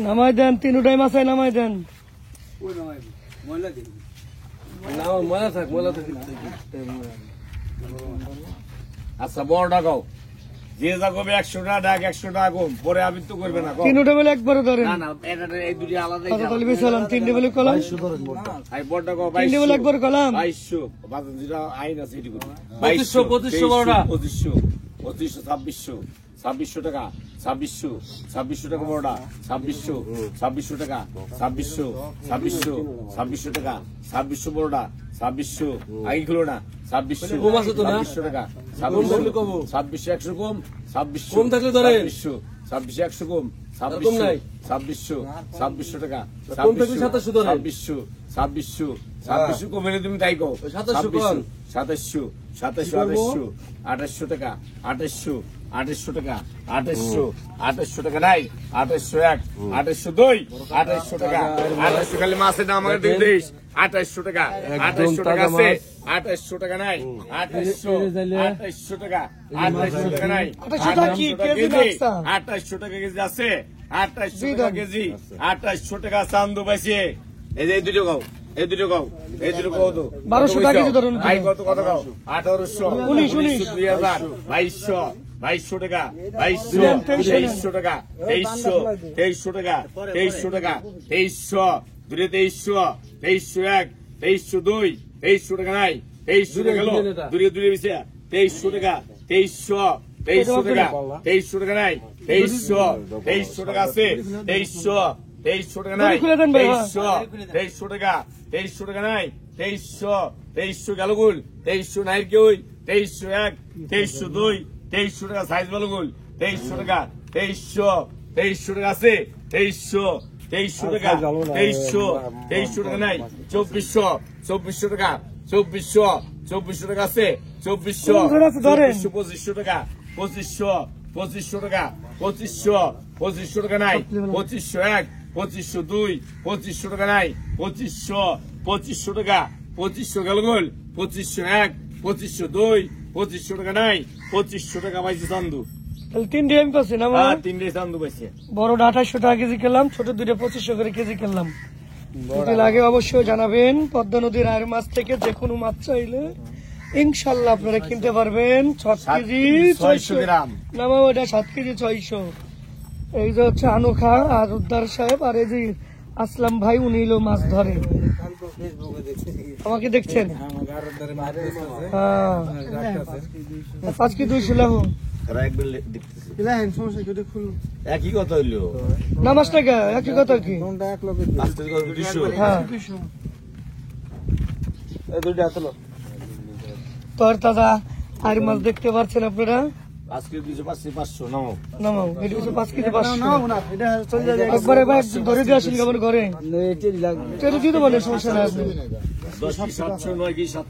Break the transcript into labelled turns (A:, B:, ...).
A: নামাই দেন, তিনটাই মাছায় নামাই দেন।
B: আচ্ছা বড় ডাকাও, যে যা করবে 100 টাকা ডাক, 100 টাকা কম, পরে আবৃত্তি করবে না।
A: তিনটা বেলে একবারে ধরেন।
B: না না, এই দুটি আলাদা।
A: তাহলে বেশালাম, তিনটে বেলে কলাম।
B: আই বড় ডাকাও,
A: তিনটে বেলে একবার কলাম।
B: 2200 বাজার যেটা আইন আছে এটি করবে।
C: 2500 বড়টা,
B: 2500 2500 2600 টাকা, 2600 টাকা বড়টা, 2600 টাকা, 2600 টাকা, 2600 বড়টা, 2600 আগে খুলো না, 2600 টাকা, 2600 100 কম, 2600
C: থাকলে ধরে
B: 2600 কম, 2600 টাকা, 2600 কমে তুমি তাই কো, 2700 2800 টাকা, 2800 টাকা, 2800 টাকা নাই, 2801 2802 2800 টাকা, 2800 খালি মাছের দাম আমাকে দিয়ে দিস, 2800 টাকা, 2800 টাকা আছে, 2800 টাকা নাই, 2800 টাকা, 2800 টাকা নাই, 2800 টাকা কেজি আছে, 2800 টাকা কেজি, 2800 টাকা চান্দু পাইছে। এই যে এই দুটো গাও, এই দুটো গাও, এই দুটো গাও তো
A: 1200 টাকা কেজি ধরুন।
B: ভাই কত গাও, 1800 1900 2000 2200 টাকা, 2300 টাকা, 2300 টাকা, 2300 টাকা, 2300 দুটো 2300, 2301 2302 2300 টাকা নাই, 2300 টাকা গেল দূরে বিছে, 2300 টাকা, 2300 টাকা, 2300 টাকা নাই, 2300 টাকা আছে, 2300 টাকা নাই, 2300 টাকা, 2300 টাকা নাই, 2300 গেল গুল, 2300 নাই কি ওই, 2301 2302 2300 টাকা সাইজ ভালো গুল, 2300 টাকা, 2300 টাকা আছে, 2300 টাকা, 2300 টাকা নাই, 2400 টাকা, 2400 টাকা আছে, 2500 টাকা, 2500 টাকা, 2500 টাকা নাই, 2501 2502 2500 টাকা নাই, 2500 টাকা, 2500 গেল গোল, 2501 2502 2500 টাকা নাই, 2500 টাকা পাইছে চান্দু।
A: তাহলে তিনটে আমি পাচ্ছি না?
B: তিনটে চান্দু পাইছে।
A: বড়টা 2800 টাকা কেজি খেলাম, ছোট দুইটা 2500 করে কেজি খেলাম। যদি লাগে অবশ্যই জানাবেন। পদ্মা নদীর আয়ের মাছ থেকে যে কোনো মাছ চাইলে ইনশাল্লাহ আপনারা কিনতে পারবেন। 7 কেজি 600 গ্রাম না বাবা, এটা 7 কেজি 600। এই যে হচ্ছে আনোখা আর উদ্দার সাহেব, আর এই যে আসলাম ভাই, উনি মাছ ধরে। আমাকে দেখছেন? হ্যাঁ 5 কেজি 200 লাখ
B: একই কথা হইলো
A: না, মাছ টাকা একই কথা কি? তোর দাদা আর মাছ দেখতে পাচ্ছেন আপনারা।
B: 5 কেজি 500 নাও,
A: এটা হচ্ছে 5 কেজি 500। একবারে ভাই ধরে দিয়ে আসেন কেমন ঘরে, টেরে দিতে বলে, সমস্যা নাই।
B: 10 কি 700 9 কি 700।